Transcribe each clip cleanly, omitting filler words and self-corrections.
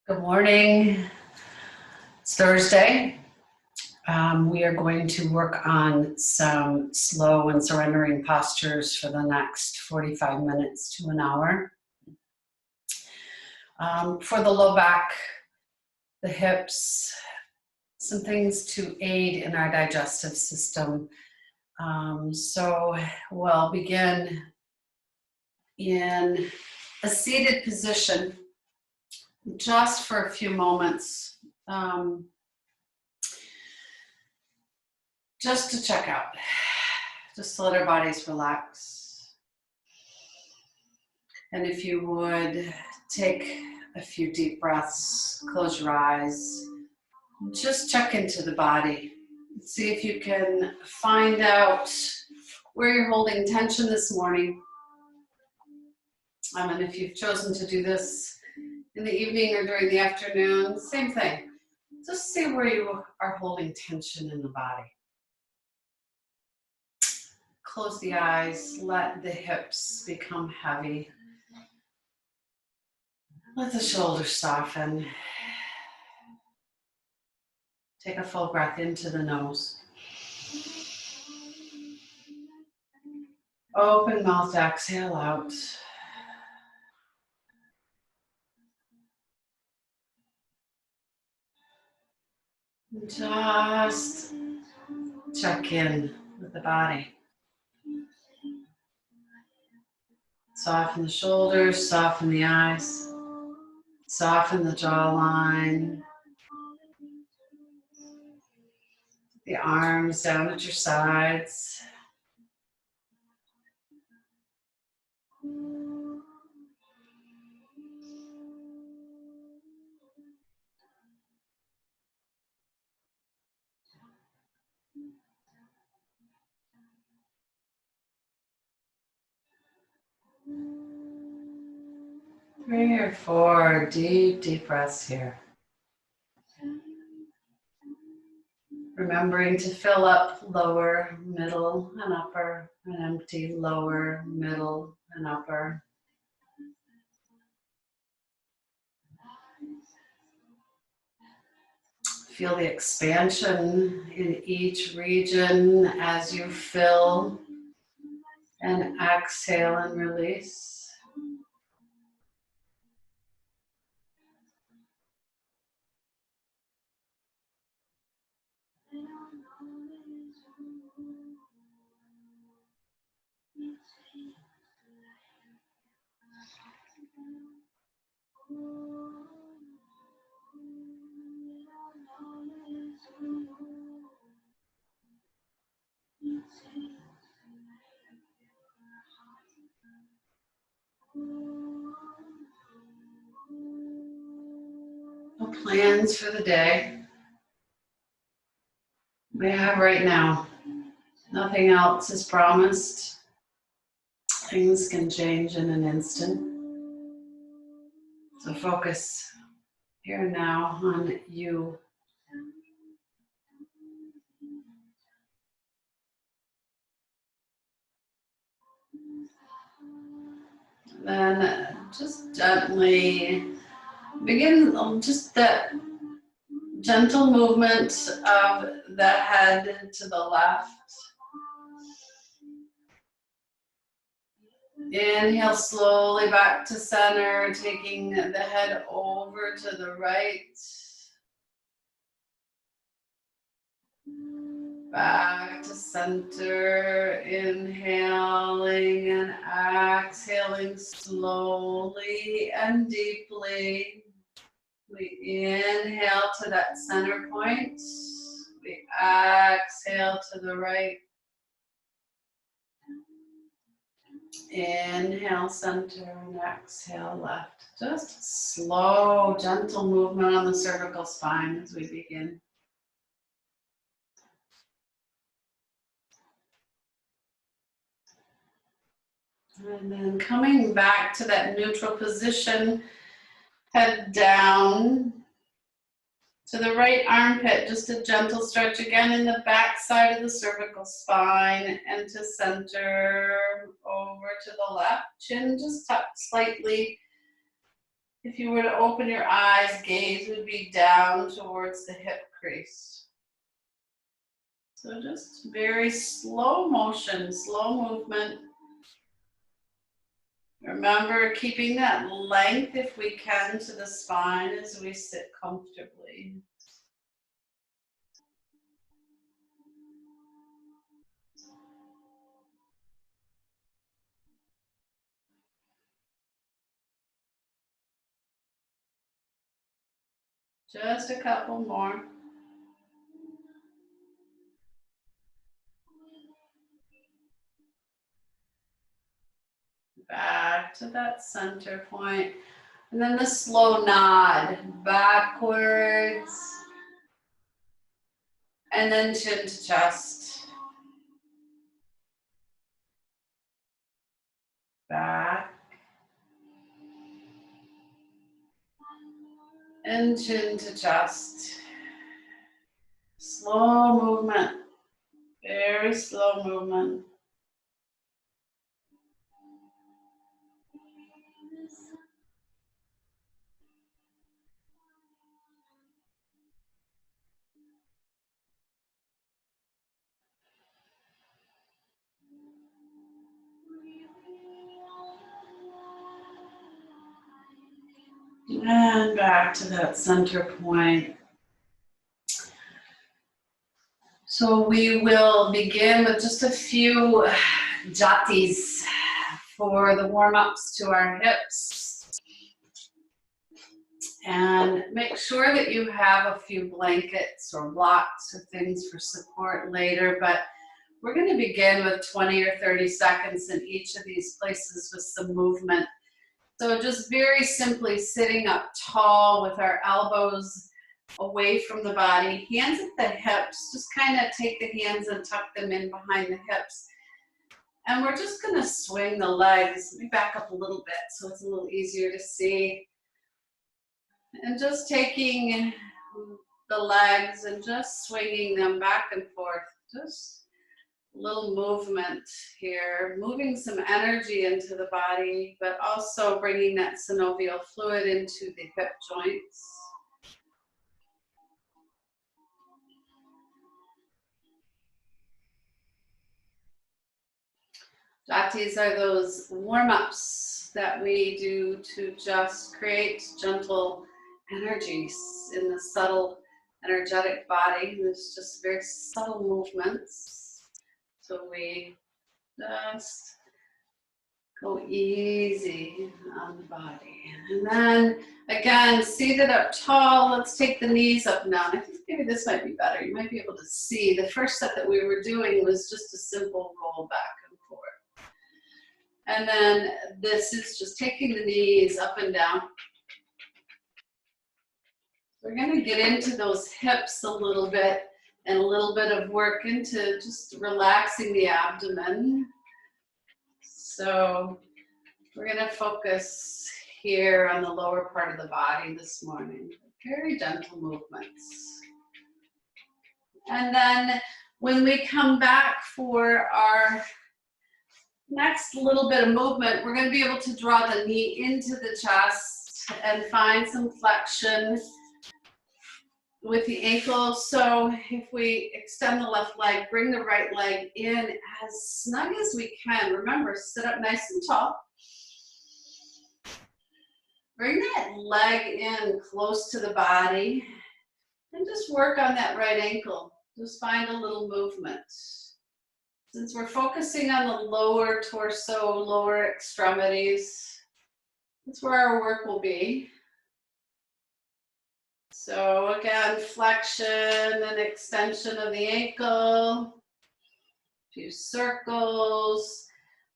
Good morning. It's Thursday. We are going to work on some slow and surrendering postures for the next 45 minutes to an hour. For the low back, the hips, some things to aid in our digestive system. So we'll begin in a seated position just for a few moments. Just to check out, just to let our bodies relax. And if you would take a few deep breaths, close your eyes, just check into the body. See if you can find out where you're holding tension this morning. And if you've chosen to do this in the evening or during the afternoon, same thing. Just see where you are holding tension in the body. Close the eyes, let the hips become heavy. Let the shoulders soften. Take a full breath into the nose. Open mouth, exhale out. Just check in with the body. Soften the shoulders, soften the eyes, soften the jawline. The arms down at your sides. Three or four deep breaths here. Remembering to fill up lower, middle, and upper, and empty lower, middle, and upper. Feel the expansion in each region as you fill and exhale and release. No plans for the day. We have right now. Nothing else is promised. Things can change in an instant. So focus here and now on you. Then just gently begin just that gentle movement of the head to the left. Inhale slowly back to center, taking the head over to the right. Back to center, inhaling and exhaling slowly and deeply. We inhale to that center point. We exhale to the right. Inhale center and exhale left. Just slow, gentle movement on the cervical spine as we begin. And then coming back to that neutral position, head down to the right armpit, just a gentle stretch again in the back side of the cervical spine, and to center, over to the left, chin just tucked slightly If you were to open your eyes, gaze would be down towards the hip crease. So just very slow motion, slow movement. Remember keeping that length if we can to the spine as we sit comfortably. Just a couple more. Back to that center point. And then the slow nod backwards. And then chin to chest. Back. And chin to chest. Slow movement. Very slow movement. And back to that center point. So we will begin with just a few jatis for the warm-ups to our hips. And make sure that you have a few blankets or blocks or things for support later, but we're going to begin with 20 or 30 seconds in each of these places with some movement. So just very simply sitting up tall with our elbows away from the body, hands at the hips, just kind of take the hands and tuck them in behind the hips. And we're just going to swing the legs. Let me back up a little bit so it's a little easier to see. And just taking the legs and just swinging them back and forth. Just little movement here, moving some energy into the body, but also bringing that synovial fluid into the hip joints. Jatis are those warm-ups that we do to just create gentle energies in the subtle, energetic body. There's just very subtle movements. So we just go easy on the body. And then, again, seated up tall, let's take the knees up now. And I think maybe this might be better. You might be able to see. The first set that we were doing was just a simple roll back and forth. And then this is just taking the knees up and down. We're going to get into those hips a little bit and a little bit of work into just relaxing the abdomen. So we're going to focus here on the lower part of the body this morning. Very gentle movements. And then when we come back for our next little bit of movement, we're going to be able to draw the knee into the chest and find some flexion with the ankle. So if we extend the left leg, bring the right leg in as snug as we can. Remember, sit up nice and tall. Bring that leg in close to the body and just work on that right ankle. Just find a little movement. Since we're focusing on the lower torso, lower extremities, that's where our work will be. So again, flexion and extension of the ankle, a few circles.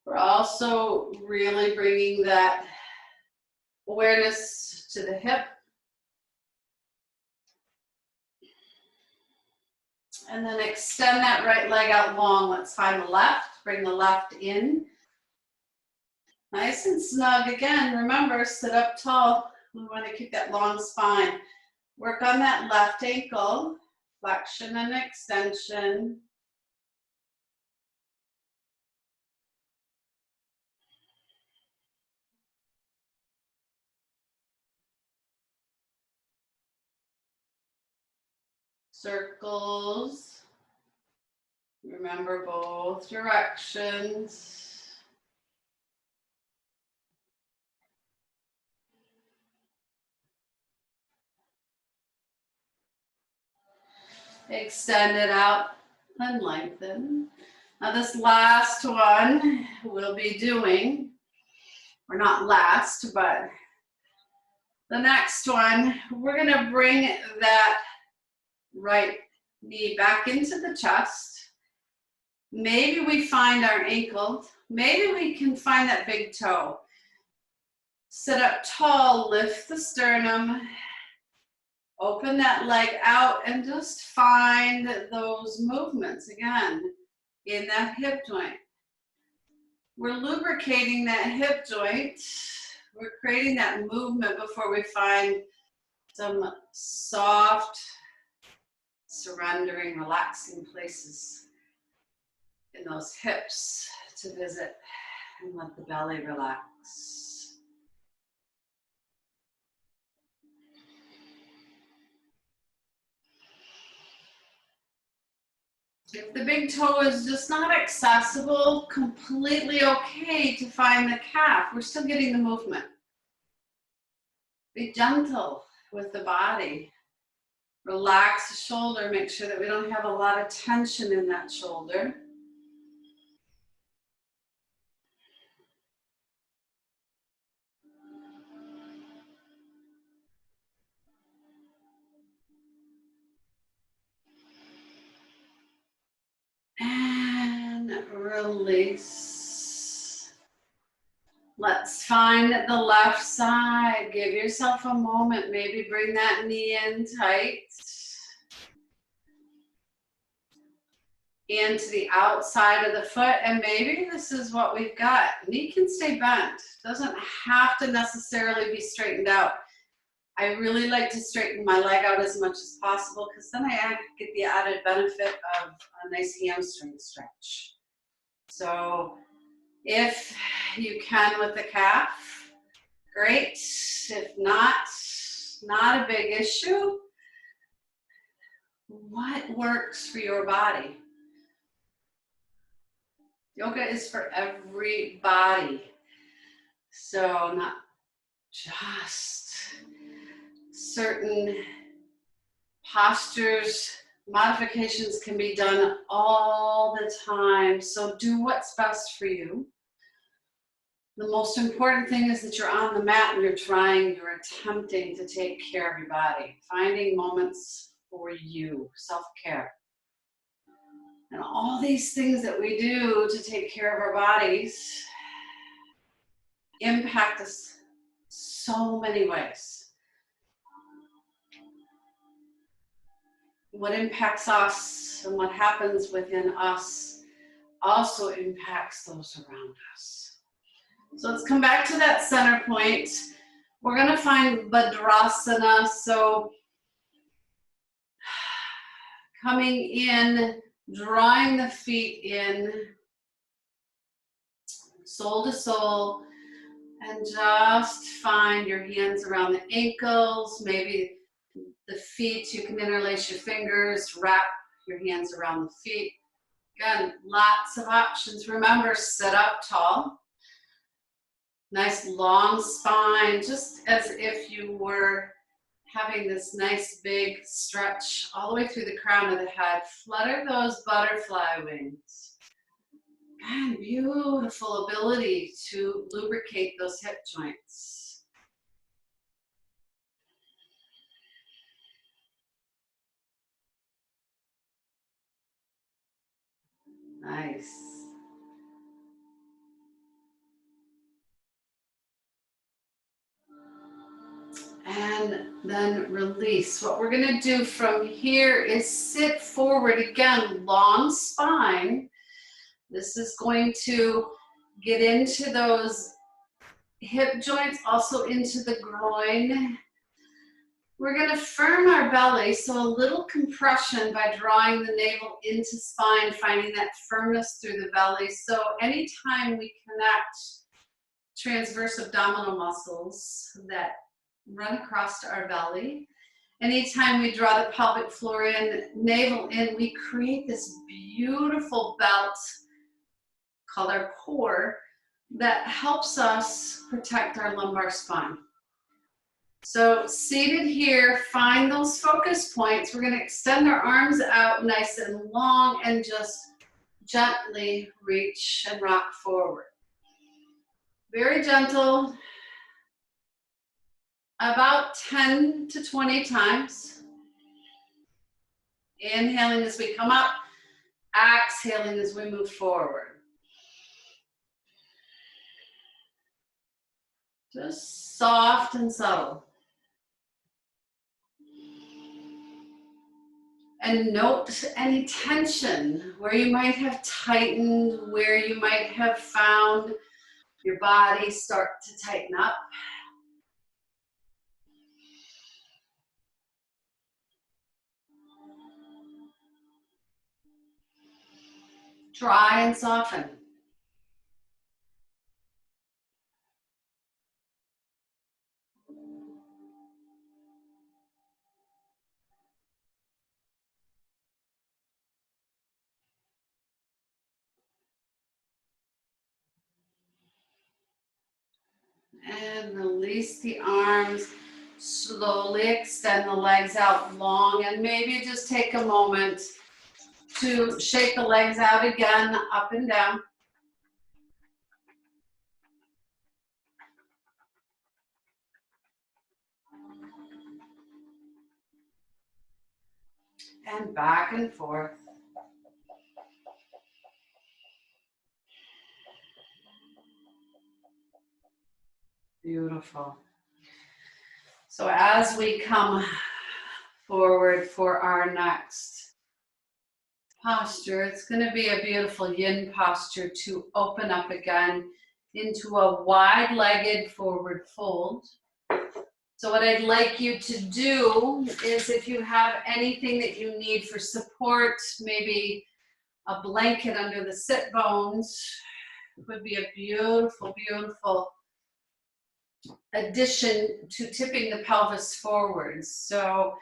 We're also really bringing that awareness to the hip. And then extend that right leg out long. Let's find the left, bring the left in. Nice and snug. Again, remember, sit up tall. We want to keep that long spine. Work on that left ankle, flexion and extension. circles. Remember both directions. Extend it out and lengthen. Now this last one we'll be doing, or not last, but the next one, we're gonna bring that right knee back into the chest. Maybe we find our ankle. Maybe we can find that big toe. Sit up tall, lift the sternum, open that leg out, and just find those movements again in that hip joint. We're lubricating that hip joint. We're creating that movement before we find some soft, surrendering, relaxing places in those hips to visit, and let the belly relax. If the big toe is just not accessible, completely okay to find the calf. We're still getting the movement. Be gentle with the body. Relax the shoulder. Make sure that we don't have a lot of tension in that shoulder. And release. Let's find the left side. Give yourself a moment. Maybe bring that knee in tight. Into the outside of the foot. And maybe this is what we've got. Knee can stay bent. Doesn't have to necessarily be straightened out. I really like to straighten my leg out as much as possible because then I get the added benefit of a nice hamstring stretch. So if you can with the calf, great. If not, not a big issue. What works for your body? Yoga is for everybody. So not just certain postures, modifications can be done all the time. So do what's best for you. The most important thing is that you're on the mat and you're attempting to take care of your body. Finding moments for you, self-care. And all these things that we do to take care of our bodies impact us so many ways. What impacts us and what happens within us also impacts those around us. So let's come back to that center point. We're going to find Bhadrasana. So coming in, drawing the feet in, sole to sole, and just find your hands around the ankles, maybe the feet. You can interlace your fingers, wrap your hands around the feet. Again, lots of options. Remember, sit up tall. Nice long spine, just as if you were having this nice big stretch all the way through the crown of the head. Flutter those butterfly wings. And beautiful ability to lubricate those hip joints. Nice. And then release. What we're going to do from here is sit forward again, long spine. This is going to get into those hip joints, also into the groin. We're going to firm our belly, so a little compression by drawing the navel into spine, finding that firmness through the belly. So anytime we connect transverse abdominal muscles that run across our belly, Anytime we draw the pelvic floor in, navel in, we create this beautiful belt called our core that helps us protect our lumbar spine. So seated here, find those focus points. We're going to extend our arms out nice and long and just gently reach and rock forward. Very gentle, about 10 to 20 times. Inhaling as we come up, exhaling as we move forward. Just soft and subtle. And note any tension, where you might have tightened, where you might have found your body start to tighten up. Dry and soften. And release the arms. Slowly extend the legs out long, and maybe just take a moment to shake the legs out again, up and down. And back and forth. Beautiful. So as we come forward for our next posture, it's going to be a beautiful yin posture to open up again into a wide-legged forward fold. So what I'd like you to do is, if you have anything that you need for support, maybe a blanket under the sit bones, would be a beautiful, beautiful addition to tipping the pelvis forwards. So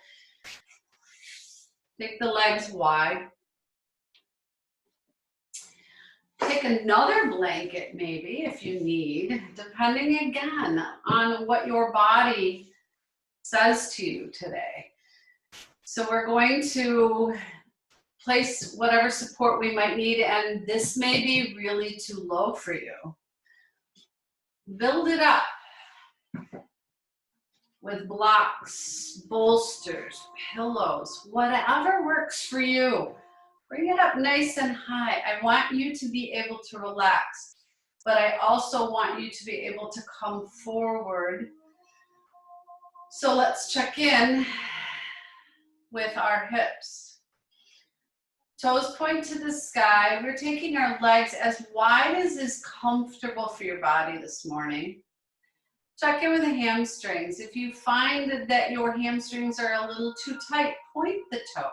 take the legs wide. Take another blanket maybe if you need, depending again on what your body says to you today. So we're going to place whatever support we might need, and this may be really too low for you. Build it up with blocks, bolsters, pillows, whatever works for you. Bring it up nice and high. I want you to be able to relax, but I also want you to be able to come forward. So let's check in with our hips. Toes point to the sky. We're taking our legs as wide as is comfortable for your body this morning. Check in with the hamstrings. If you find that your hamstrings are a little too tight, point the toes.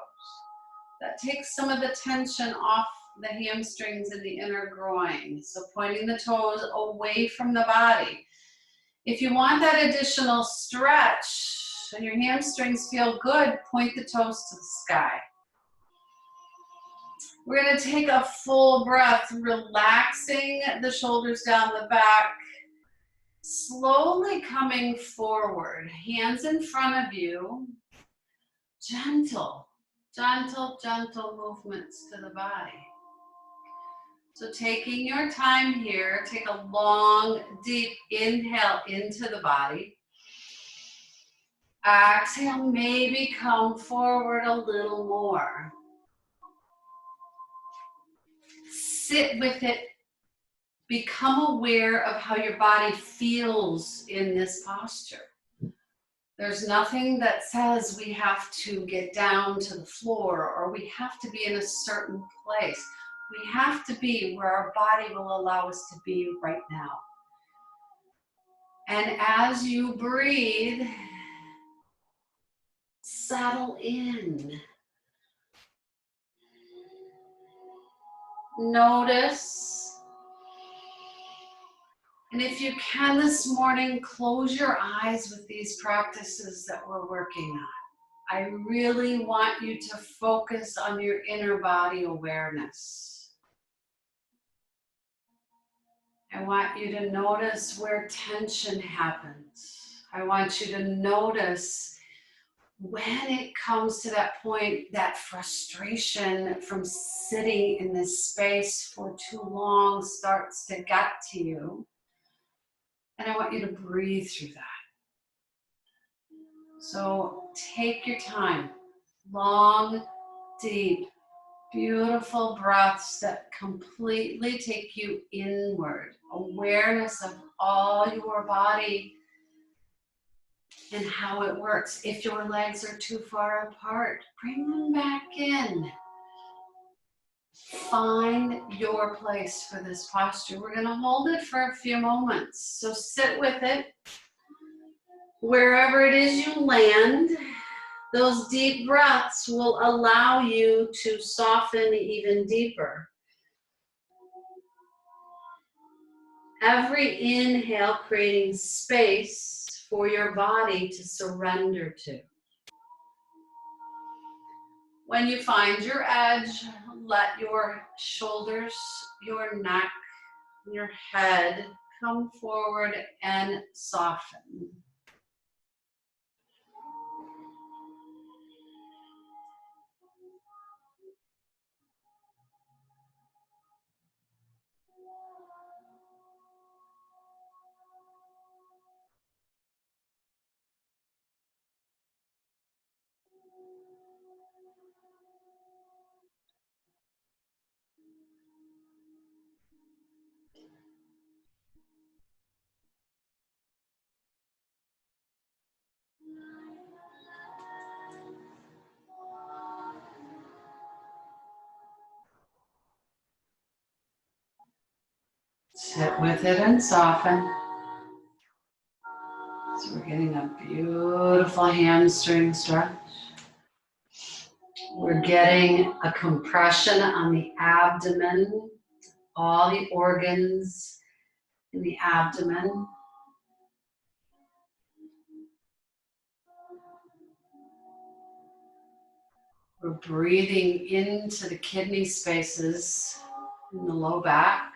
That takes some of the tension off the hamstrings and the inner groin. So pointing the toes away from the body. If you want that additional stretch and your hamstrings feel good, point the toes to the sky. We're going to take a full breath, relaxing the shoulders down the back, slowly coming forward, hands in front of you, gentle, gentle, gentle movements to the body. So taking your time here, take a long, deep inhale into the body. Exhale, maybe come forward a little more. Sit with it. Become aware of how your body feels in this posture. There's nothing that says we have to get down to the floor or we have to be in a certain place. We have to be where our body will allow us to be right now. And as you breathe, settle in. Notice. And if you can this morning, close your eyes with these practices that we're working on. I really want you to focus on your inner body awareness. I want you to notice where tension happens. I want you to notice when it comes to that point, that frustration from sitting in this space for too long starts to get to you. And I want you to breathe through that. So take your time, long, deep, beautiful breaths that completely take you inward. Awareness of all your body and how it works. If your legs are too far apart, bring them back in. Find your place for this posture. We're going to hold it for a few moments. So sit with it. Wherever it is you land, those deep breaths will allow you to soften even deeper. Every inhale creating space for your body to surrender to. When you find your edge, let your shoulders, your neck, your head come forward and soften. Sit with it and soften. So we're getting a beautiful hamstring stretch. We're getting a compression on the abdomen, all the organs in the abdomen. We're breathing into the kidney spaces in the low back.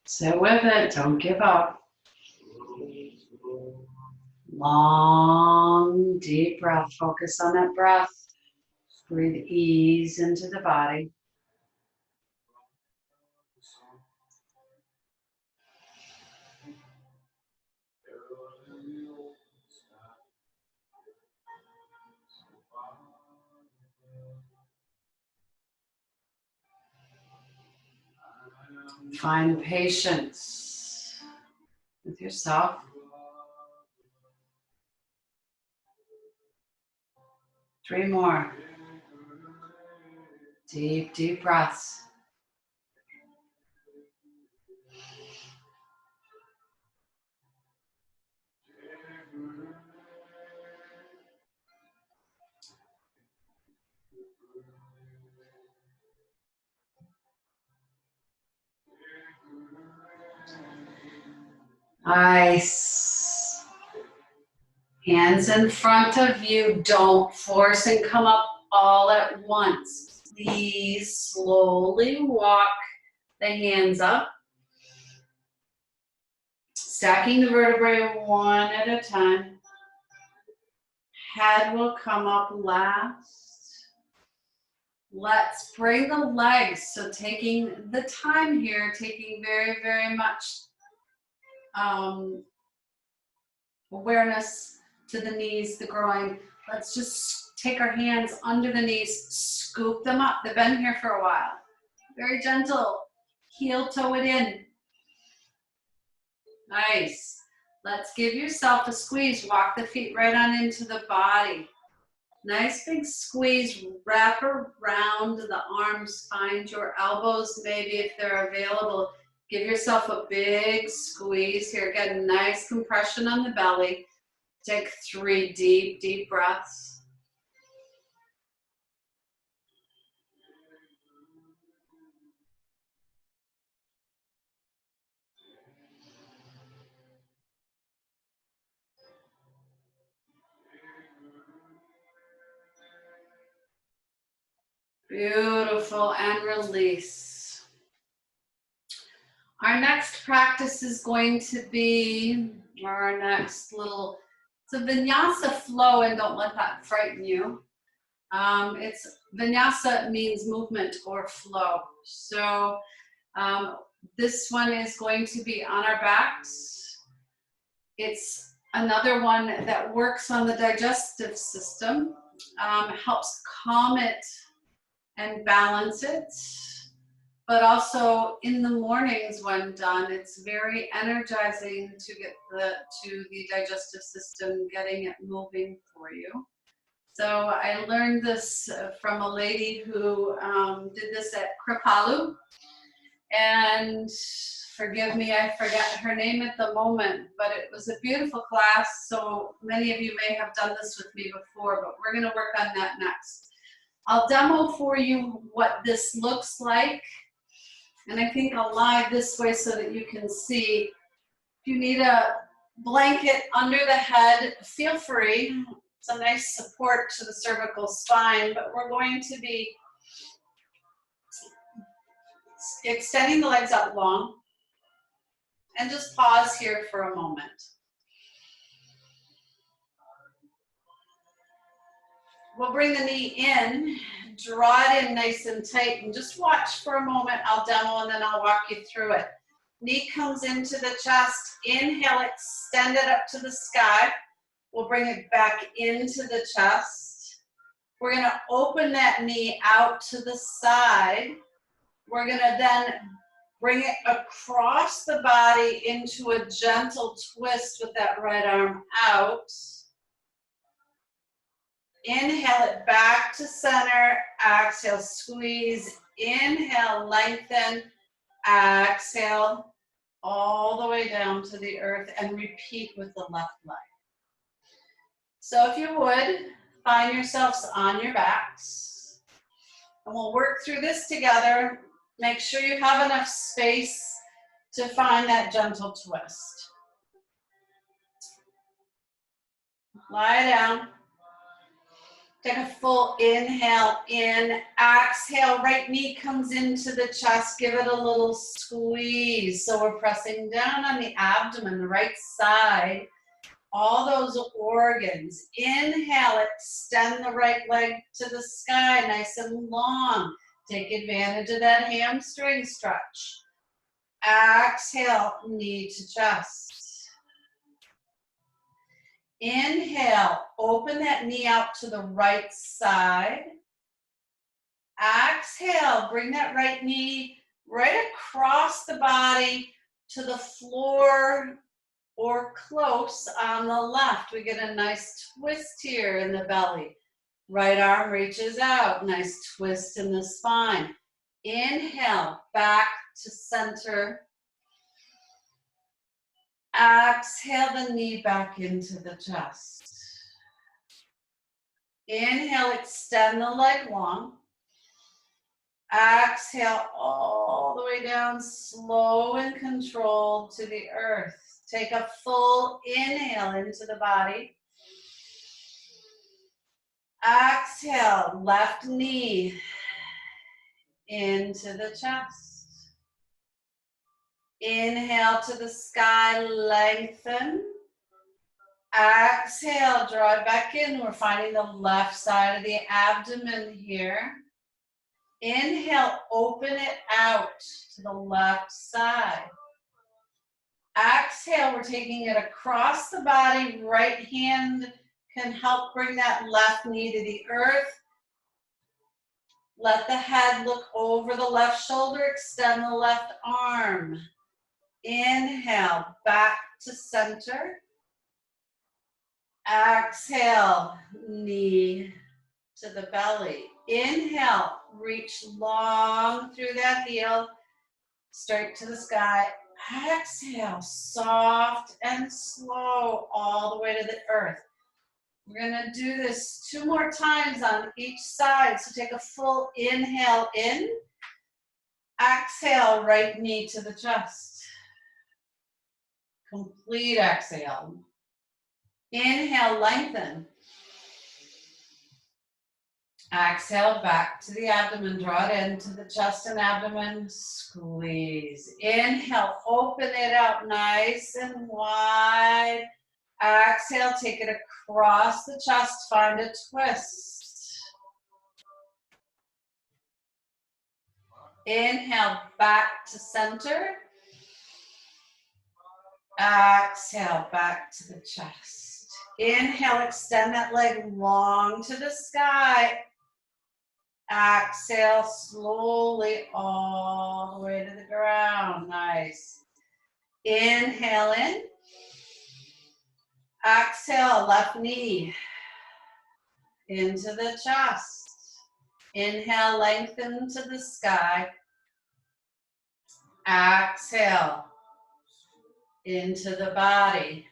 Sit with it, don't give up. Long, deep breath. Focus on that breath. Breathe ease into the body. Find patience with yourself. Three more. Deep, deep breaths. Nice. Hands in front of you. Don't force and come up all at once. Please slowly walk the hands up. Stacking the vertebrae one at a time. Head will come up last. Let's bring the legs. So taking the time here, taking very, very much awareness to the knees, the groin. Let's just take our hands under the knees, scoop them up. They've been here for a while. Very gentle. Heel toe it in. Nice. Let's give yourself a squeeze. Walk the feet right on into the body. Nice big squeeze. Wrap around the arms. Find your elbows maybe if they're available. Give yourself a big squeeze here. Get a nice compression on the belly. Take 3 deep, deep breaths. Beautiful, and release. Our next practice is going to be our next little, it's a vinyasa flow, and don't let that frighten you. Vinyasa means movement or flow. So this one is going to be on our backs. It's another one that works on the digestive system, helps calm it and balance it, but also in the mornings when done, it's very energizing to get to the digestive system, getting it moving for you. So I learned this from a lady who did this at Kripalu, and forgive me, I forget her name at the moment, but it was a beautiful class. So many of you may have done this with me before, but we're going to work on that next. I'll demo for you what this looks like, and I think I'll lie this way so that you can see. If you need a blanket under the head, feel free. It's a nice support to the cervical spine, but we're going to be extending the legs out long, and just pause here for a moment. We'll bring the knee in, draw it in nice and tight, and just watch for a moment. I'll demo and then I'll walk you through it. Knee comes into the chest, inhale, extend it up to the sky. We'll bring it back into the chest. We're gonna open that knee out to the side. We're gonna then bring it across the body into a gentle twist with that right arm out. Inhale it back to center, exhale, squeeze, inhale, lengthen, exhale, all the way down to the earth, and repeat with the left leg. So if you would, find yourselves on your backs, and we'll work through this together. Make sure you have enough space to find that gentle twist. Lie down. Take a full inhale in, exhale, right knee comes into the chest, give it a little squeeze. So we're pressing down on the abdomen, the right side, all those organs. Inhale, extend the right leg to the sky, nice and long. Take advantage of that hamstring stretch. Exhale, knee to chest. Inhale, open that knee out to the right side. Exhale, bring that right knee right across the body to the floor or close on the left. We get a nice twist here in the belly. Right arm reaches out, nice twist in the spine. Inhale, back to center. Exhale the knee back into the chest. Inhale, extend the leg long. Exhale all the way down, slow and controlled to the earth. Take a full inhale into the body. Exhale, left knee into the chest. Inhale to the sky, lengthen. Exhale, draw it back in. We're finding the left side of the abdomen here. Inhale, open it out to the left side. Exhale, we're taking it across the body. Right hand can help bring that left knee to the earth. Let the head look over the left shoulder, extend the left arm. Inhale, back to center. Exhale, knee to the belly. Inhale, reach long through that heel, straight to the sky. Exhale, soft and slow all the way to the earth. We're gonna do this 2 more times on each side. So take a full inhale in. Exhale, right knee to the chest. Complete exhale. Inhale, lengthen. Exhale, back to the abdomen. Draw it into the chest and abdomen. Squeeze. Inhale, open it up nice and wide. Exhale, take it across the chest. Find a twist. Inhale, back to center. Exhale, back to the chest. Inhale, extend that leg long to the sky. Exhale, slowly all the way to the ground. Nice. Inhale in. Exhale, left knee into the chest. Inhale, lengthen to the sky. Exhale, into the body.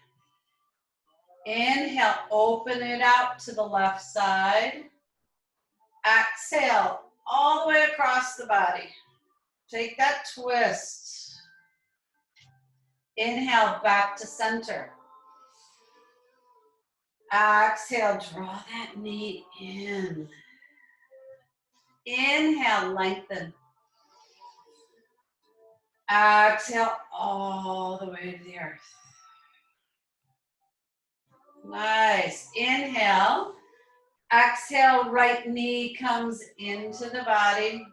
Inhale, open it out to the left side. Exhale, all the way across the body. Take that twist. Inhale, back to center. Exhale, draw that knee in. Inhale, lengthen. Exhale, all the way to the earth. Nice. Inhale. Exhale, right knee comes into the body.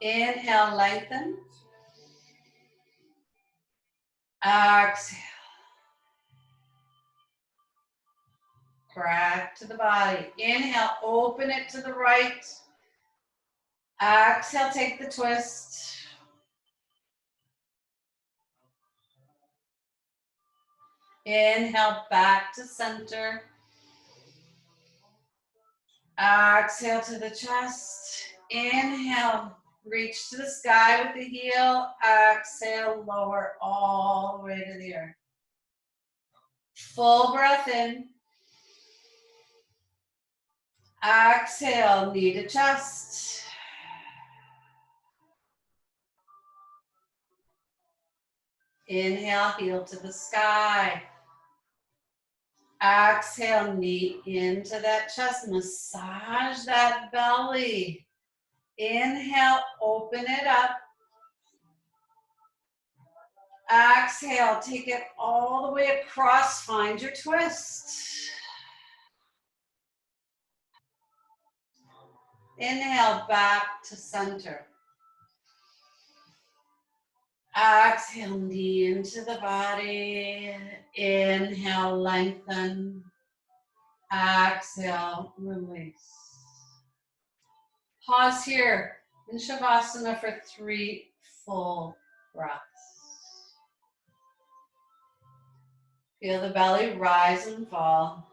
Inhale, lengthen. Exhale. Back to the body. Inhale, open it to the right. Exhale, take the twist. Inhale, back to center. Exhale to the chest. Inhale, reach to the sky with the heel. Exhale, lower all the way to the earth. Full breath in. Exhale, knee to chest. Inhale, heel to the sky. Exhale, knee into that chest. Massage that belly. Inhale, open it up. Exhale, take it all the way across. Find your twist. Inhale, back to center. Exhale, knee into the body. Inhale, lengthen. Exhale, release. Pause here in Shavasana for 3 full breaths. Feel the belly rise and fall.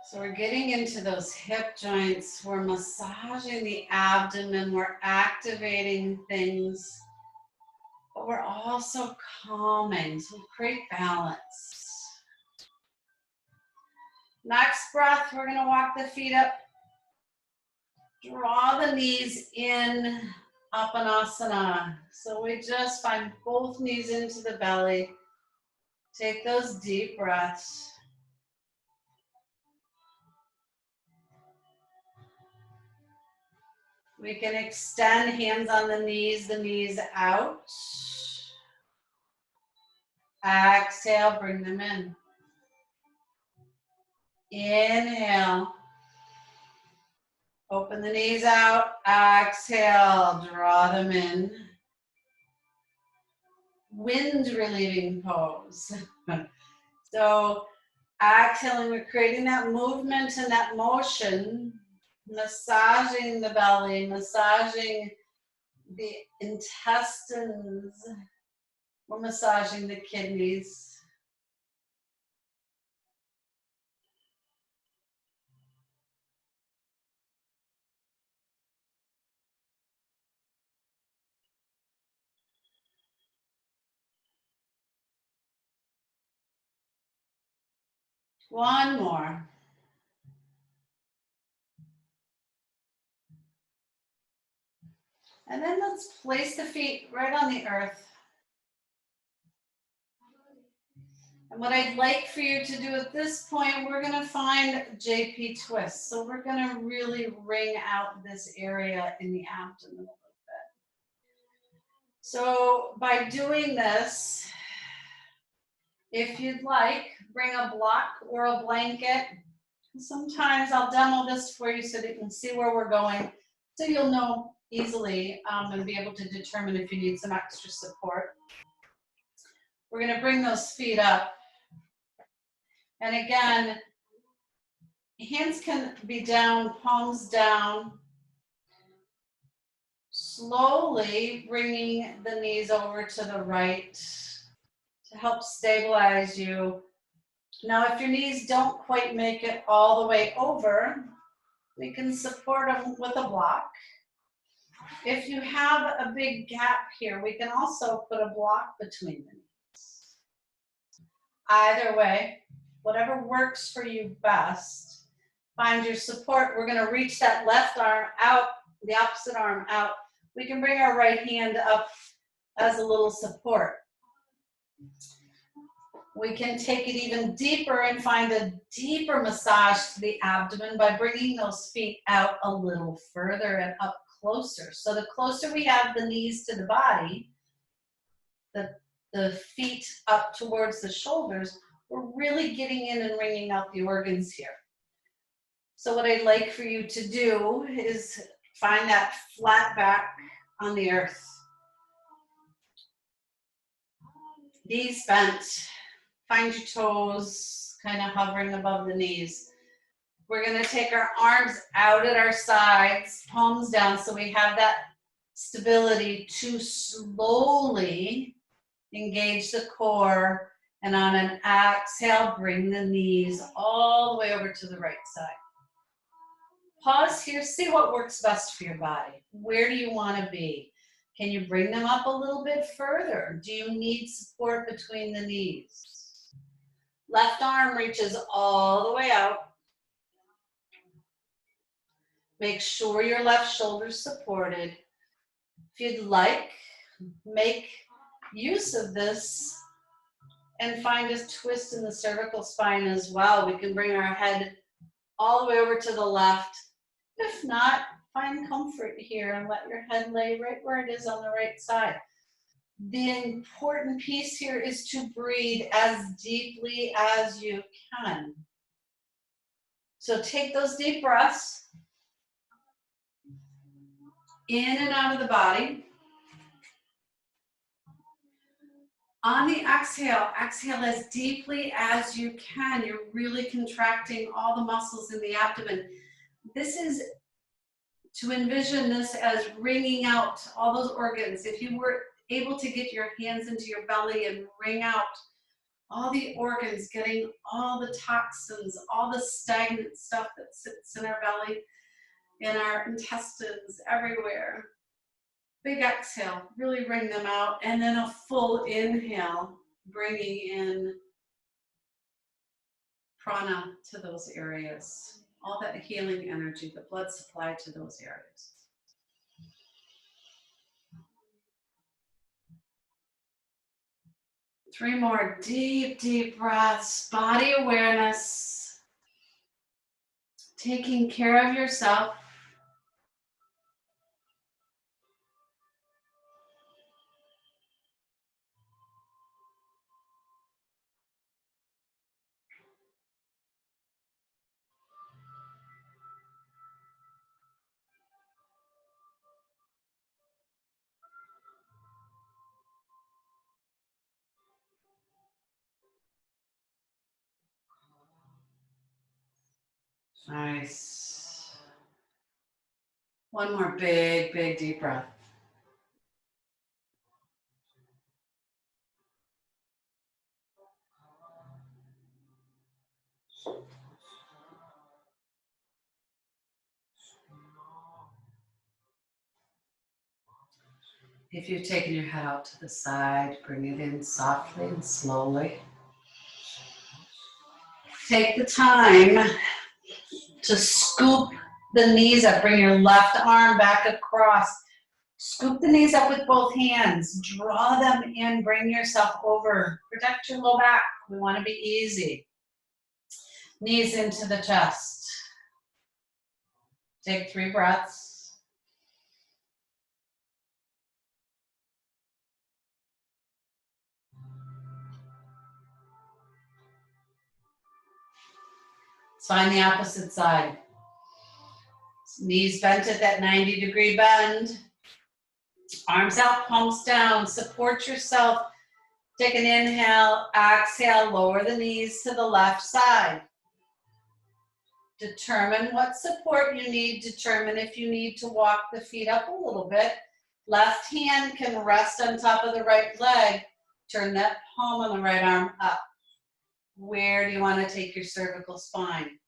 So we're getting into those hip joints. We're massaging the abdomen. We're activating things. But we're also calming. So we create balance. Next breath, we're going to walk the feet up. Draw the knees in, Apanasana. So we just find both knees into the belly. Take those deep breaths. We can extend hands on the knees out. Exhale, bring them in. Inhale. Open the knees out. Exhale, draw them in. Wind relieving pose. So exhaling, we're creating that movement and that motion, massaging the belly, massaging the intestines. We're massaging the kidneys. One more. And then let's place the feet right on the earth. And what I'd like for you to do at this point, we're going to find JP twist. So we're going to really wring out this area in the abdomen a little bit. So by doing this, if you'd like, bring a block or a blanket. Sometimes I'll demo this for you so that you can see where we're going, so you'll know easily and be able to determine if you need some extra support. We're going to bring those feet up. And again, hands can be down, palms down. Slowly bringing the knees over to the right to help stabilize you. Now, if your knees don't quite make it all the way over, we can support them with a block. If you have a big gap here, we can also put a block between the knees. Either way, whatever works for you best, find your support. We're going to reach that left arm out, the opposite arm out. We can bring our right hand up as a little support. We can take it even deeper and find a deeper massage to the abdomen by bringing those feet out a little further and up closer. So the closer we have the knees to the body, the feet up towards the shoulders, we're really getting in and wringing out the organs here. So what I'd like for you to do is find that flat back on the earth. Knees bent. Find your toes kind of hovering above the knees. We're going to take our arms out at our sides, palms down, so we have that stability to slowly engage the core. And on an exhale, bring the knees all the way over to the right side. Pause here, see what works best for your body. Where do you want to be? Can you bring them up a little bit further? Do you need support between the knees? Left arm reaches all the way out. Make sure your left shoulder's supported. If you'd like, make use of this and find a twist in the cervical spine as well. We can bring our head all the way over to the left. If not, find comfort here and let your head lay right where it is on the right side. The important piece here is to breathe as deeply as you can. So take those deep breaths in and out of the body. On the exhale, exhale as deeply as you can. You're really contracting all the muscles in the abdomen. This is to envision this as wringing out all those organs. If you were able to get your hands into your belly and wring out all the organs, getting all the toxins, all the stagnant stuff that sits in our belly, in our intestines, everywhere. Big exhale, really wring them out, and then a full inhale, bringing in prana to those areas, all that healing energy, the blood supply to those areas. Three more deep, deep breaths, body awareness, taking care of yourself. Nice. One more big, big deep breath. If you've taken your head out to the side, bring it in softly and slowly. Take the time to scoop the knees up. Bring your left arm back across. Scoop the knees up with both hands. Draw them in. Bring yourself over. Protect your low back. We want to be easy. Knees into the chest. Take 3 breaths. Let's find the opposite side. Knees bent at that 90-degree bend. Arms out, palms down. Support yourself. Take an inhale, exhale, lower the knees to the left side. Determine what support you need. Determine if you need to walk the feet up a little bit. Left hand can rest on top of the right leg. Turn that palm on the right arm up. Where do you want to take your cervical spine?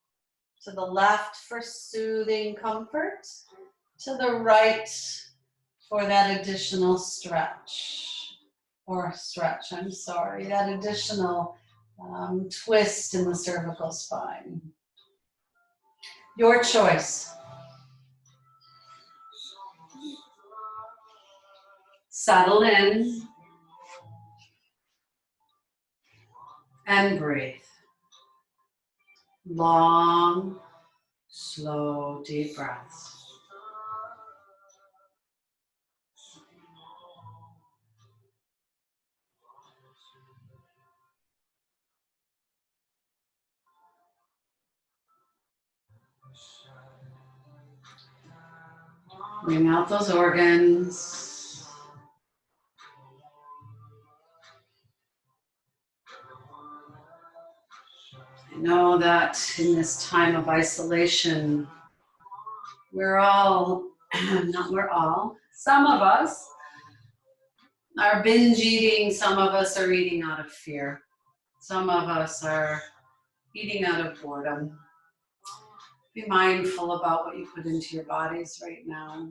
To the left for soothing comfort. To the right for that additional stretch. That additional twist in the cervical spine. Your choice. Settle in and breathe. Long, slow, deep breaths. Bring out those organs. I know that in this time of isolation, some of us are binge eating, some of us are eating out of fear. Some of us are eating out of boredom. Be mindful about what you put into your bodies right now.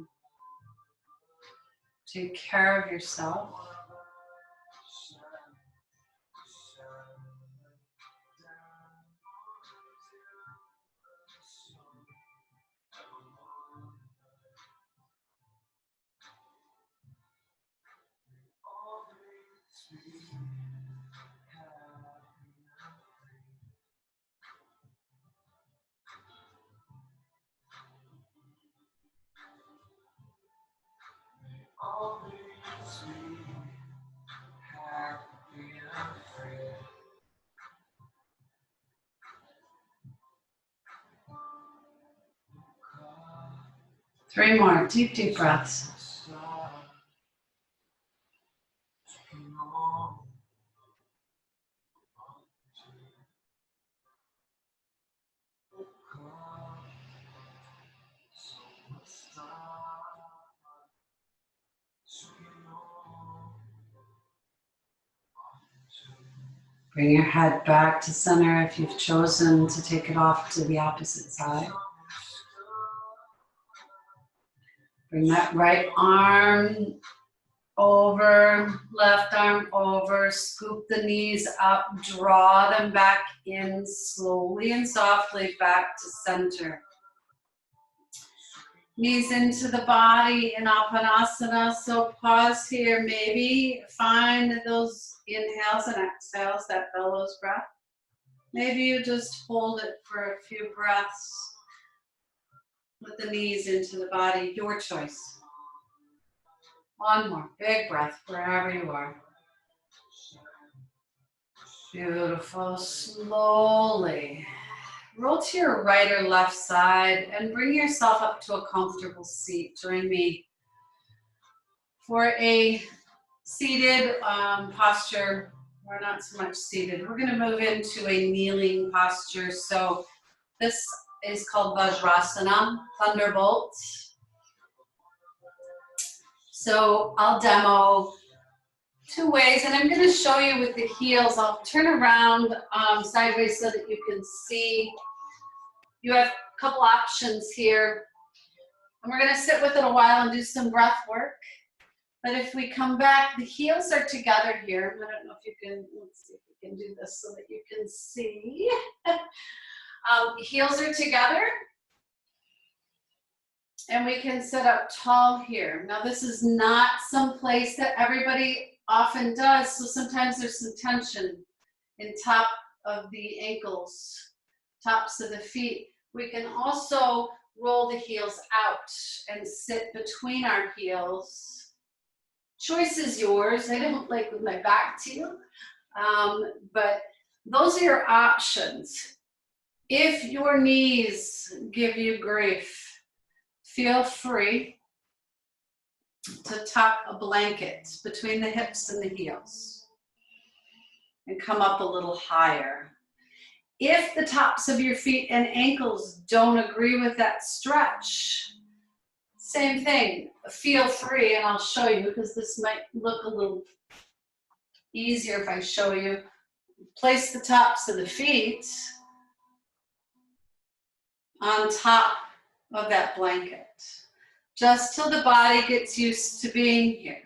Take care of yourself. 3 more. Deep, deep breaths. Bring your head back to center if you've chosen to take it off to the opposite side. Bring that right arm over, left arm over, scoop the knees up, draw them back in slowly and softly back to center. Knees into the body in Apanasana, so pause here, maybe find those inhales and exhales, that bellows breath. Maybe you just hold it for a few breaths with the knees into the body, your choice. One more, big breath wherever you are. Beautiful, slowly. Roll to your right or left side and bring yourself up to a comfortable seat. Join me for a seated posture. We're not so much seated. We're going to move into a kneeling posture. So this is called Vajrasana, Thunderbolt. So I'll demo 2 ways, and I'm going to show you with the heels. I'll turn around sideways so that you can see. You have a couple options here. And we're going to sit with it a while and do some breath work. But if we come back, the heels are together here. I don't know if you can, let's see if we can do this so that you can see. Heels are together. And we can sit up tall here. Now this is not some place that everybody often does, so sometimes there's some tension in top of the ankles, tops of the feet. We can also roll the heels out and sit between our heels. Choice is yours. I don't like with my back to you, but those are your options. If your knees give you grief, feel free to tuck a blanket between the hips and the heels and come up a little higher. If the tops of your feet and ankles don't agree with that stretch, same thing, feel free, and I'll show you because this might look a little easier if I show you. Place the tops of the feet on top of that blanket, just till the body gets used to being here.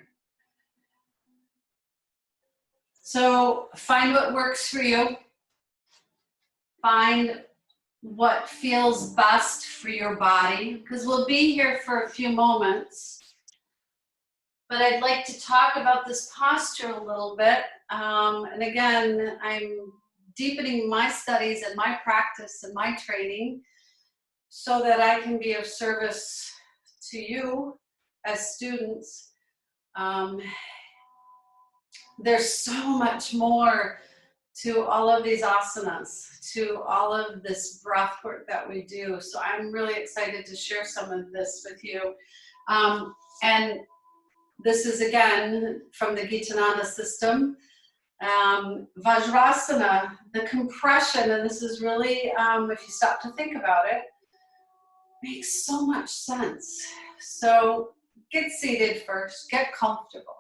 So find what works for you. Find what feels best for your body, because we'll be here for a few moments. But I'd like to talk about this posture a little bit. And again, I'm deepening my studies and my practice and my training so that I can be of service to you as students. There's so much more to all of these asanas, to all of this breath work that we do. So I'm really excited to share some of this with you. And this is again from the Gitananda system. Vajrasana, the compression, and this is really, if you stop to think about it, makes so much sense. So get seated first, get comfortable.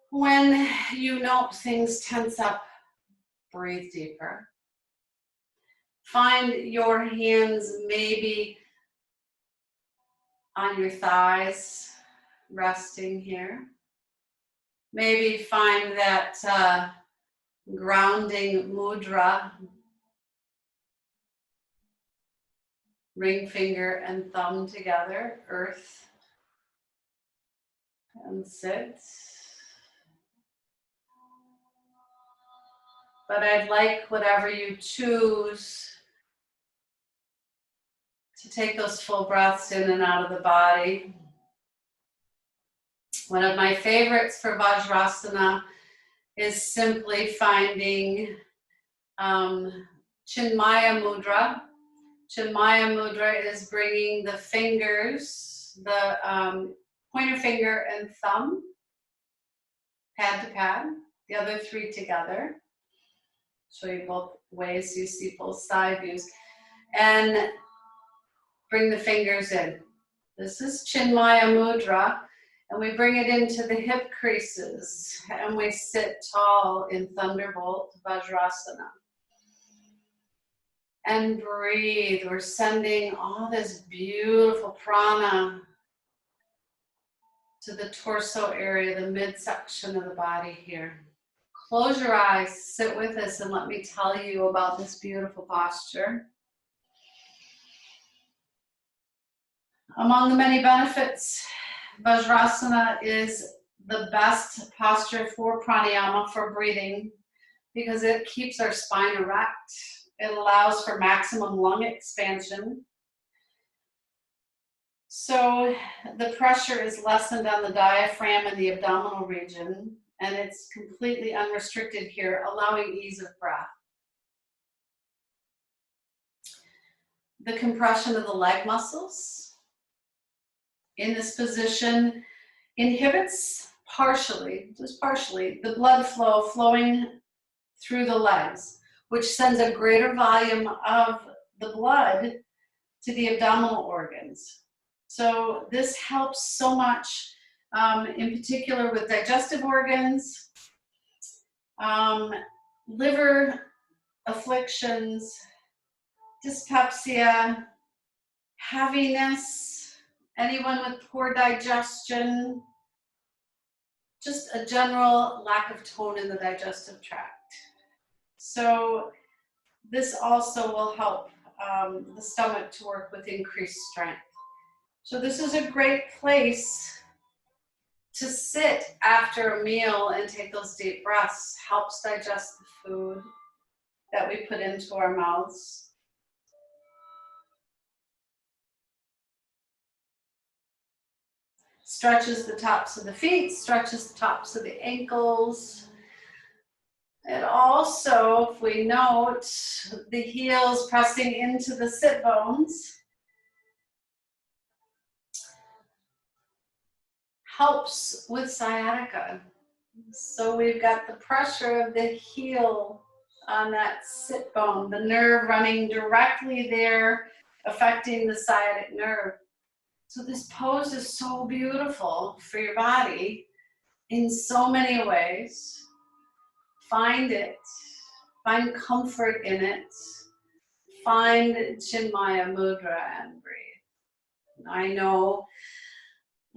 When you know things tense up, breathe deeper. Find your hands maybe on your thighs, resting here. Maybe find that grounding mudra, ring finger and thumb together, earth, and sit. But I'd like whatever you choose to take those full breaths in and out of the body. One of my favorites for Vajrasana is simply finding Chinmaya Mudra, Chinmaya Mudra is bringing the fingers, the pointer finger and thumb, pad to pad, the other three together. Show you both ways so you see both side views. And bring the fingers in. This is Chinmaya Mudra. And we bring it into the hip creases. And we sit tall in Thunderbolt Vajrasana. And breathe. We're sending all this beautiful prana to the torso area, the midsection of the body here. Close your eyes, sit with us, and let me tell you about this beautiful posture. Among the many benefits, Vajrasana is the best posture for pranayama, for breathing, because it keeps our spine erect. It allows for maximum lung expansion. So the pressure is lessened on the diaphragm and the abdominal region, and it's completely unrestricted here, allowing ease of breath. The compression of the leg muscles in this position inhibits partially, just partially, the blood flow flowing through the legs, which sends a greater volume of the blood to the abdominal organs. So this helps so much, in particular with digestive organs, liver afflictions, dyspepsia, heaviness, anyone with poor digestion, just a general lack of tone in the digestive tract. So this also will help the stomach to work with increased strength. So this is a great place to sit after a meal and take those deep breaths. Helps digest the food that we put into our mouths. Stretches the tops of the feet, stretches the tops of the ankles. It also, if we note, the heels pressing into the sit bones, helps with sciatica. So we've got the pressure of the heel on that sit bone, the nerve running directly there, affecting the sciatic nerve. So this pose is so beautiful for your body in so many ways. Find it, find comfort in it, find Chinmaya Mudra and breathe. I know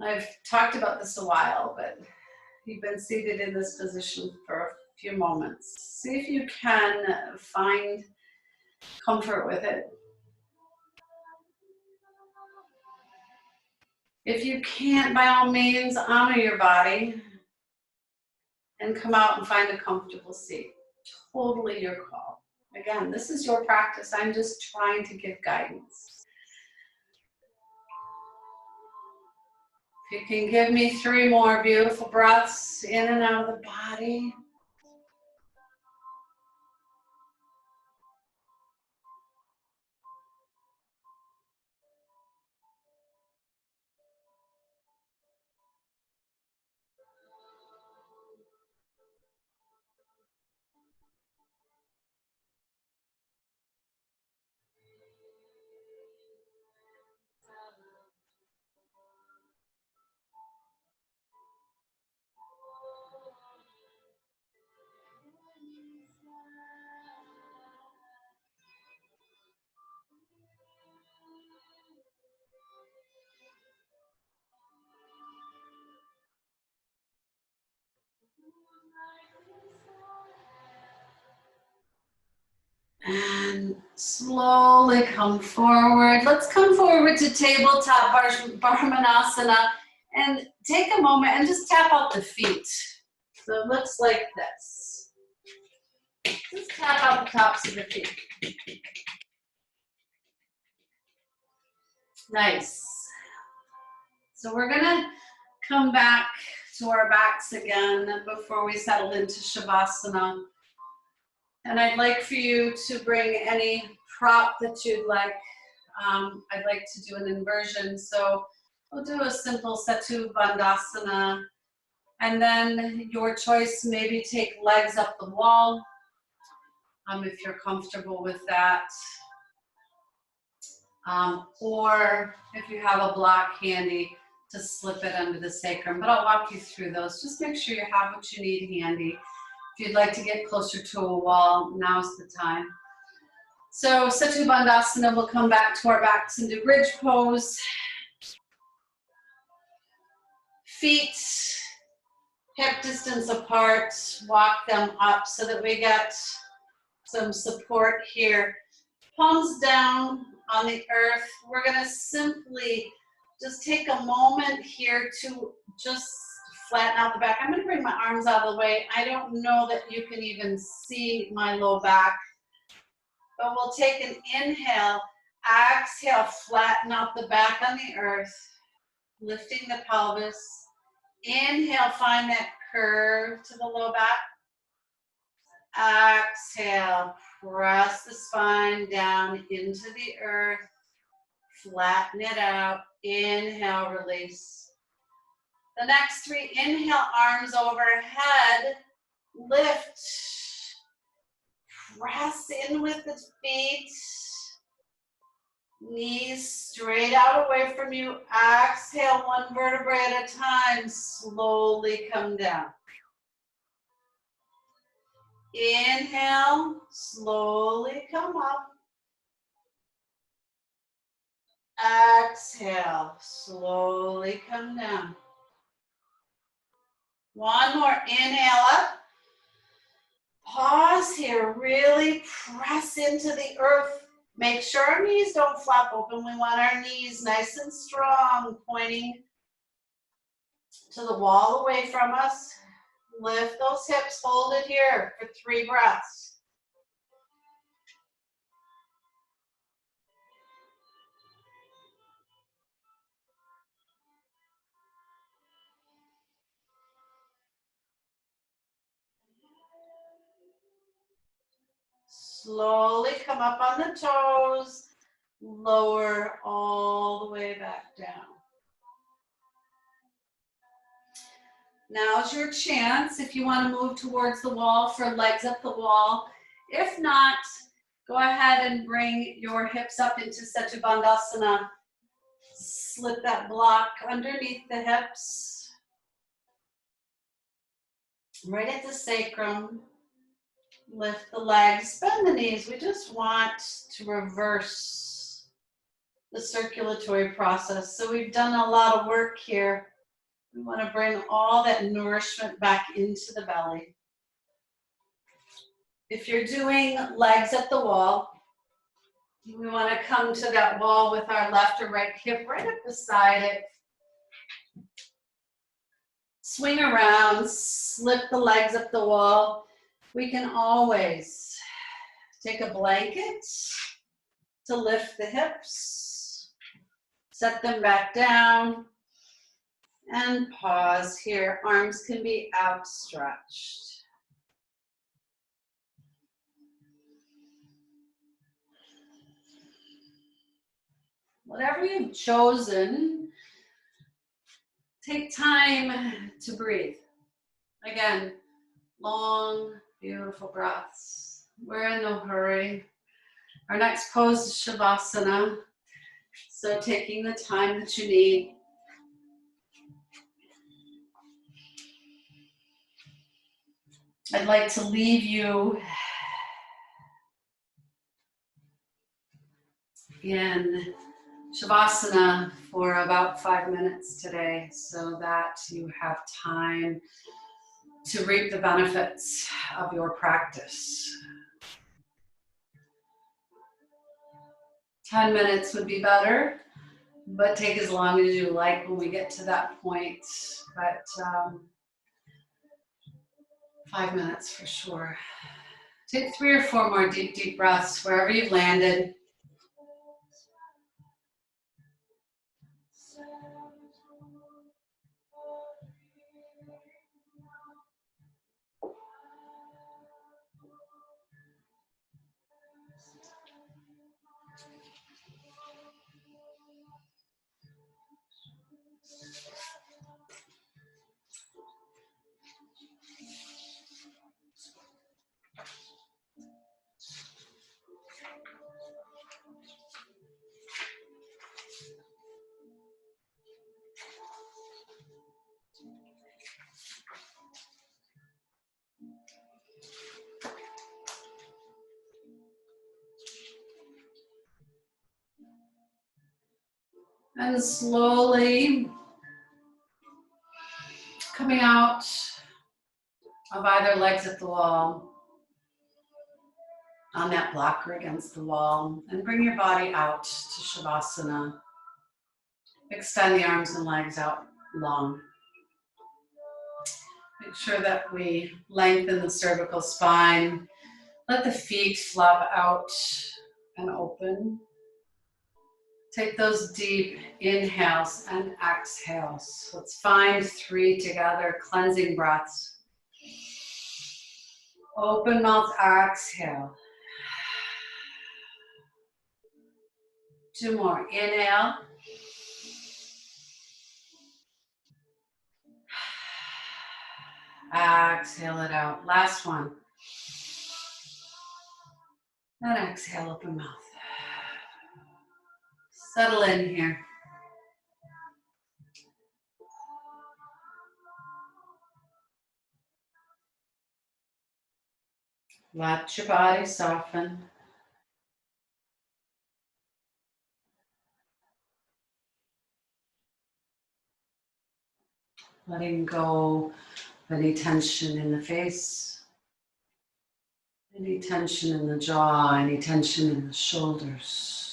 I've talked about this a while, but you've been seated in this position for a few moments. See if you can find comfort with it. If you can't, by all means, honor your body and come out and find a comfortable seat. Totally your call. Again, this is your practice. I'm just trying to give guidance. If you can give me 3 more beautiful breaths in and out of the body. And slowly come forward. Let's come forward to tabletop Brahmanasana and take a moment and just tap out the feet. So it looks like this. Just tap out the tops of the feet. Nice. So we're gonna come back to our backs again before we settle into Shavasana. And I'd like for you to bring any prop that you'd like I'd like to do an inversion. So we'll do a simple Setu Bandhasana. And then your choice, maybe take legs up the wall, if you're comfortable with that. Or if you have a block handy, to slip it under the sacrum. But I'll walk you through those. Just make sure you have what you need handy. If you'd like to get closer to a wall, now's the time. So Setu Bandhasana, we'll come back to our backs and do bridge pose. Feet hip distance apart, walk them up so that we get some support here. Palms down on the earth. We're gonna simply just take a moment here to just flatten out the back. I'm gonna bring my arms out of the way. I don't know that you can even see my low back, but we'll take an inhale, exhale, flatten out the back on the earth, lifting the pelvis. Inhale, find that curve to the low back. Exhale, press the spine down into the earth. Flatten it out. Inhale, release. The next three, inhale, arms overhead. Lift. Press in with the feet. Knees straight out away from you. Exhale, one vertebrae at a time. Slowly come down. Inhale, slowly come up. Exhale, slowly come down. One more, inhale up. Pause here, really press into the earth. Make sure our knees don't flap open. We want our knees nice and strong, pointing to the wall away from us. Lift those hips, hold it here for 3 breaths. Slowly come up on the toes, lower all the way back down. Now's your chance if you want to move towards the wall for legs up the wall. If not, go ahead and bring your hips up into Setu Bandhasana. Slip that block underneath the hips. Right at the sacrum. Lift the legs, bend the knees. We just want to reverse the circulatory process. So we've done a lot of work here. We want to bring all that nourishment back into the belly. If you're doing legs at the wall, we want to come to that wall with our left or right hip right up beside it. Swing around, slip the legs up the wall. We can always take a blanket to lift the hips, set them back down, and pause here. Arms can be outstretched. Whatever you've chosen, take time to breathe. Again, long, beautiful breaths. We're in no hurry. Our next pose is Shavasana. So taking the time that you need. I'd like to leave you in Shavasana for about 5 minutes today so that you have time to reap the benefits of your practice. 10 minutes would be better, but take as long as you like when we get to that point. But 5 minutes for sure. Take 3 or 4 more deep, deep breaths wherever you've landed. And slowly coming out of either legs at the wall, on that blocker against the wall, and bring your body out to Shavasana. Extend the arms and legs out long. Make sure that we lengthen the cervical spine. Let the feet flop out and open. Take those deep inhales and exhales. Let's find 3 together, cleansing breaths. Open mouth, exhale. 2 more, inhale. Exhale it out. Last one. And exhale, open mouth. Settle in here. Let your body soften. Letting go of any tension in the face, any tension in the jaw, any tension in the shoulders.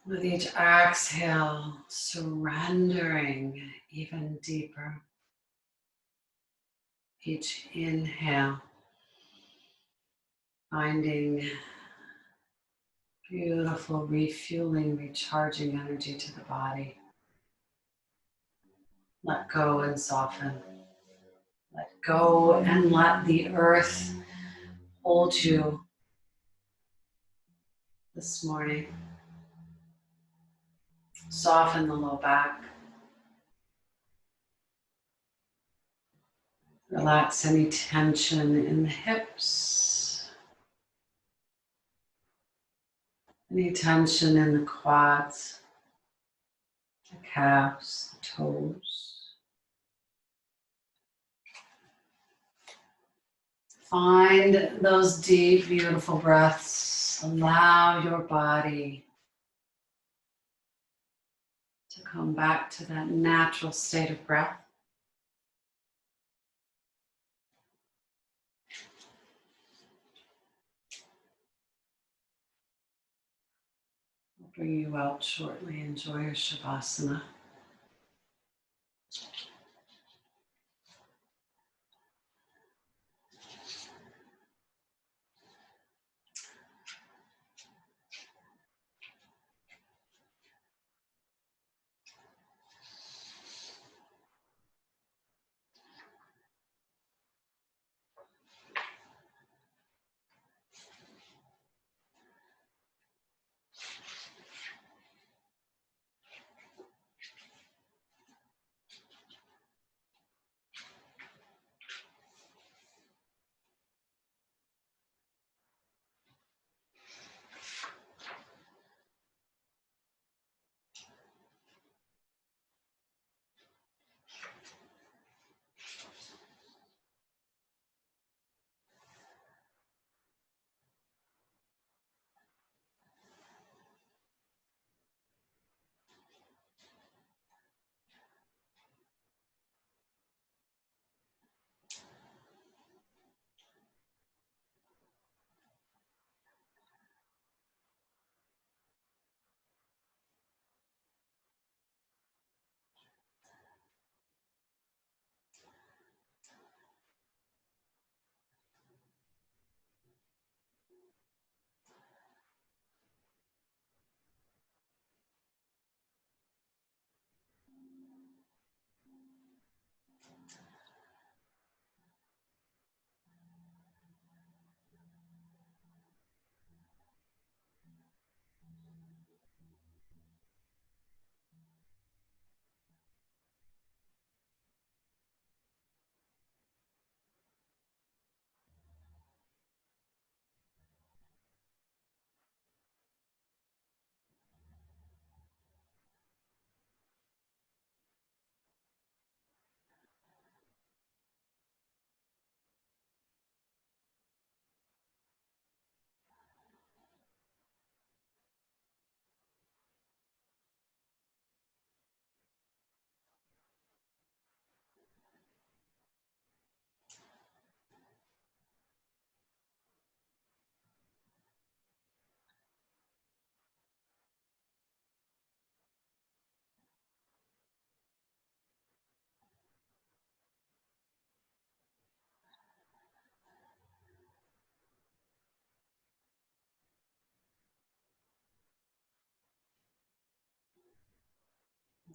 With each exhale, surrendering even deeper. Each inhale, finding beautiful refueling, recharging energy to the body. Let go and soften. Let go and let the earth hold you this morning. Soften the low back. Relax any tension in the hips. Any tension in the quads, the calves, the toes. Find those deep, beautiful breaths. Allow your body to come back to that natural state of breath. I'll bring you out shortly. Enjoy your Shavasana.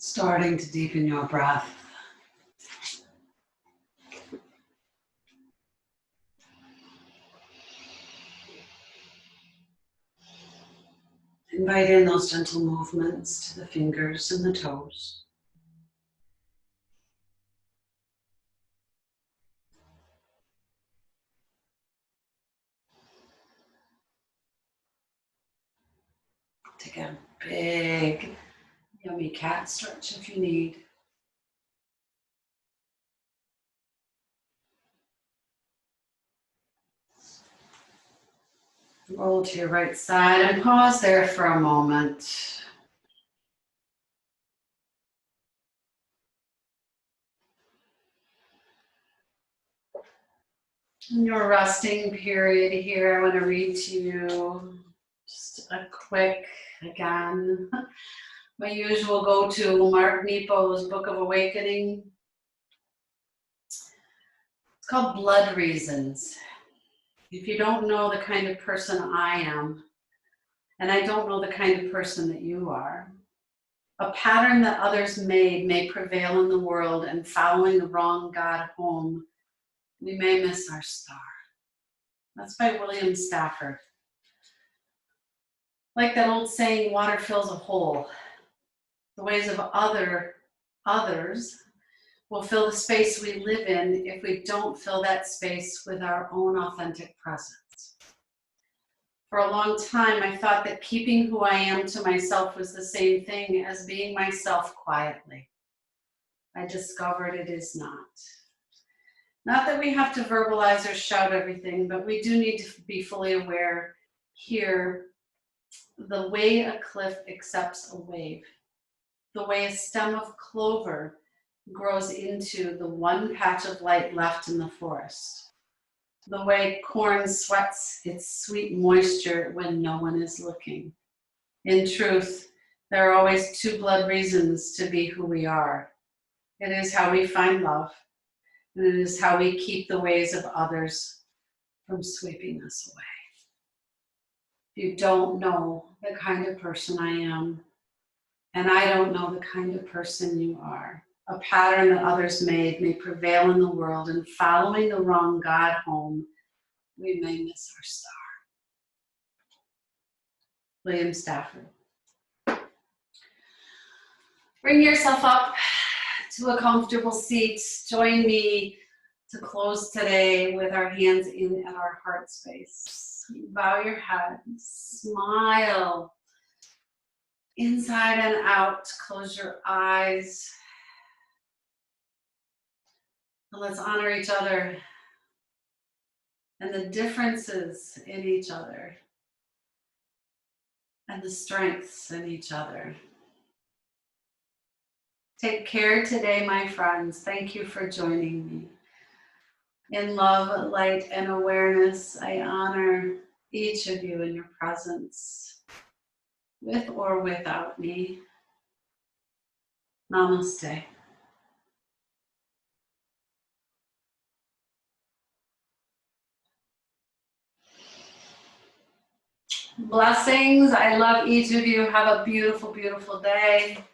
Starting to deepen your breath. Invite in those gentle movements to the fingers and the toes. Take a big, yummy cat stretch if you need. Roll to your right side and pause there for a moment. In your resting period here, I want to read to you just a quick, again, my usual go-to, Mark Nepo's Book of Awakening. It's called Blood Reasons. If you don't know the kind of person I am, and I don't know the kind of person that you are, a pattern that others made may prevail in the world, and following the wrong God home, we may miss our star. That's by William Stafford. Like that old saying, water fills a hole. The ways of others will fill the space we live in if we don't fill that space with our own authentic presence. For a long time, I thought that keeping who I am to myself was the same thing as being myself quietly. I discovered it is not. Not that we have to verbalize or shout everything, but we do need to be fully aware here the way a cliff accepts a wave, the way a stem of clover grows into the one patch of light left in the forest, the way corn sweats its sweet moisture when no one is looking. In truth, there are always two blood reasons to be who we are. It is how we find love, and it is how we keep the ways of others from sweeping us away. If you don't know the kind of person I am, and I don't know the kind of person you are, a pattern that others made may prevail in the world, and following the wrong God home, we may miss our star. William Stafford. Bring yourself up to a comfortable seat. Join me to close today with our hands in at our heart space. Bow your head, smile inside and out. Close your eyes. And let's honor each other and the differences in each other and the strengths in each other. Take care today, my friends. Thank you for joining me. In love, light, and awareness, I honor each of you in your presence, with or without me. Namaste. Blessings. I love each of you. Have a beautiful, beautiful day.